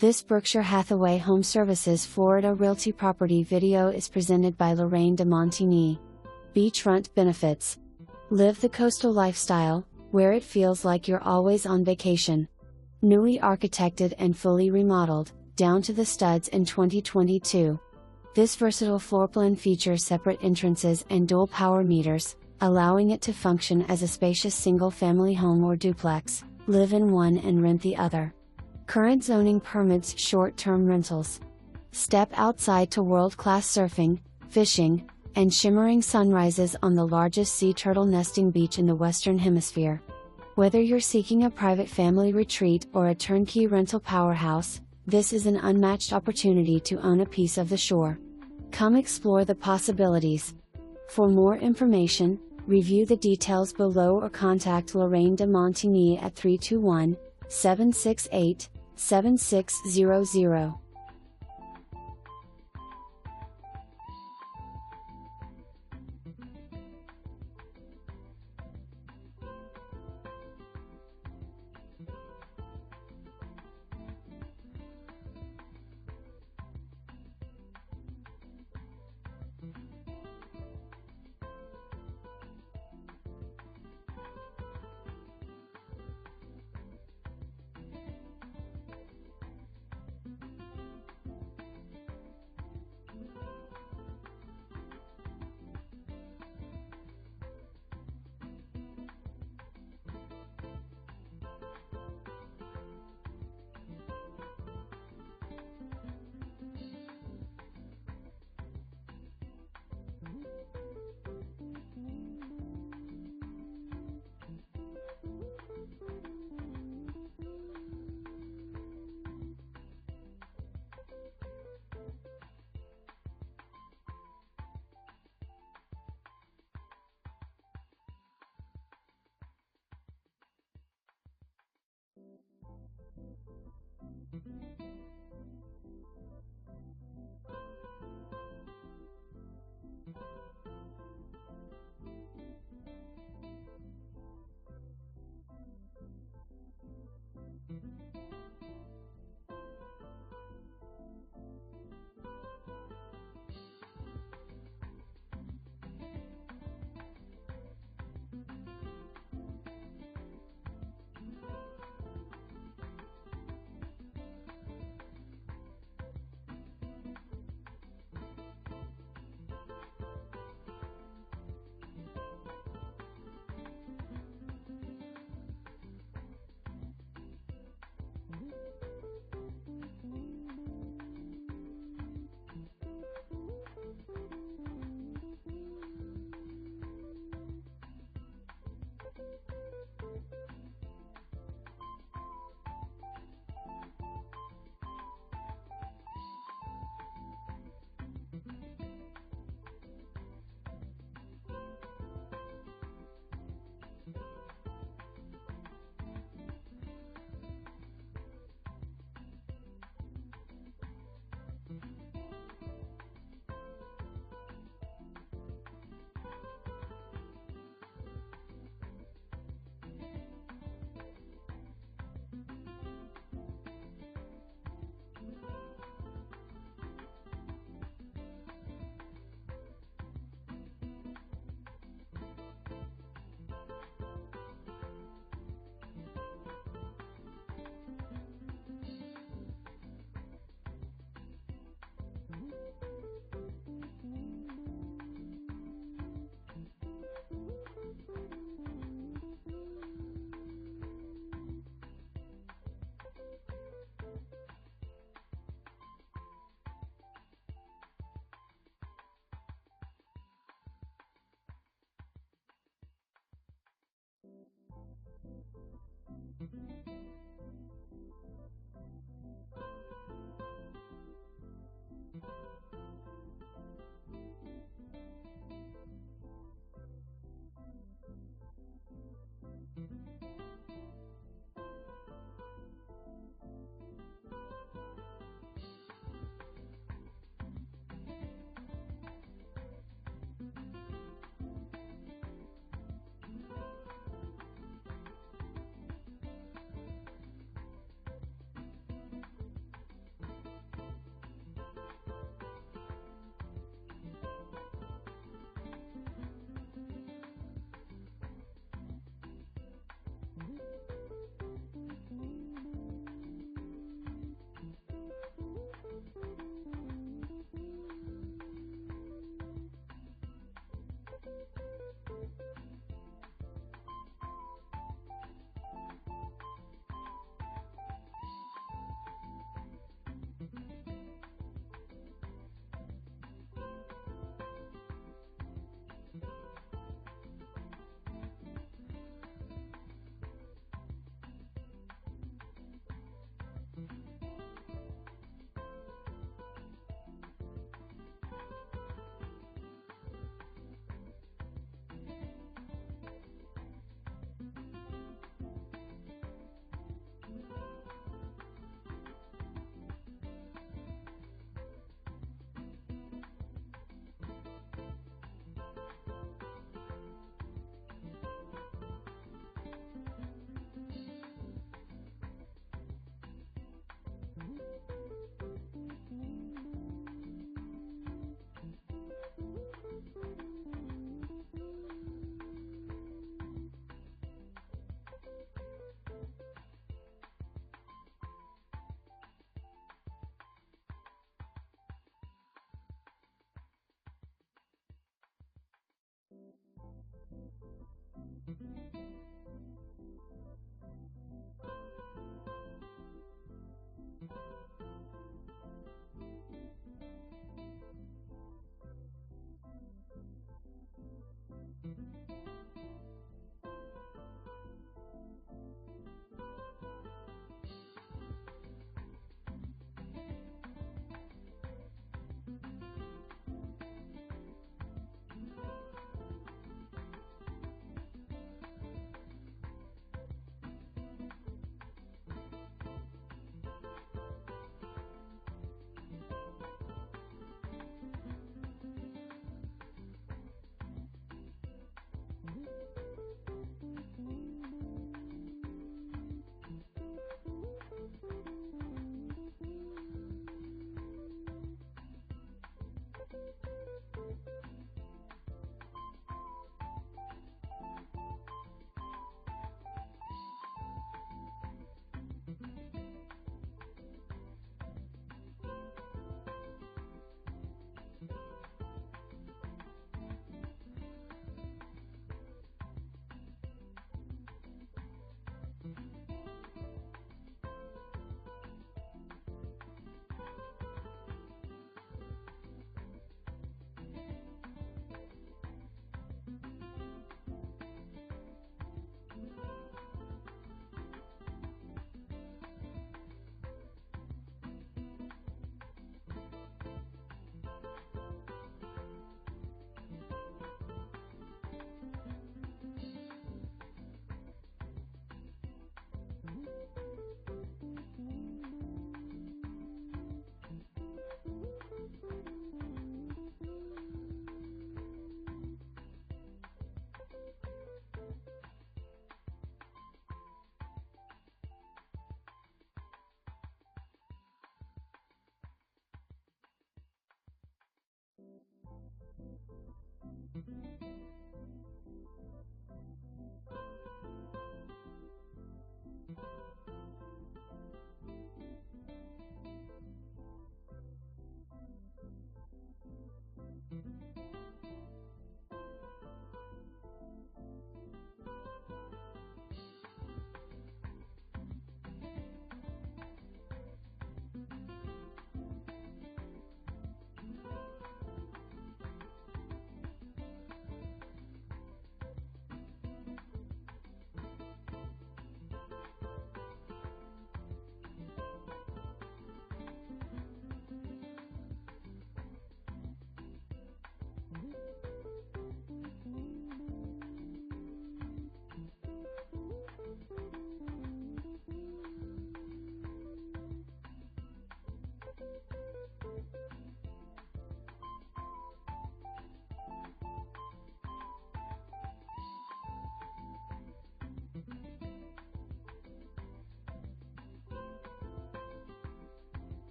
This Berkshire Hathaway HomeServices Florida Realty property video is presented by Lorraine de Montigny. Beachfront benefits. Live the coastal lifestyle, where it feels like you're always on vacation. Newly architected and fully remodeled, down to the studs in 2022. This versatile floor plan features separate entrances and dual power meters, allowing it to function as a spacious single-family home or duplex. Live in one and rent the other. Current zoning permits short-term rentals. Step outside to world-class surfing, fishing, and shimmering sunrises on the largest sea turtle nesting beach in the Western Hemisphere. Whether you're seeking a private family retreat or a turnkey rental powerhouse, this is an unmatched opportunity to own a piece of the shore. Come explore the possibilities. For more information, review the details below or contact Lorraine de Montigny at 321-768-7600.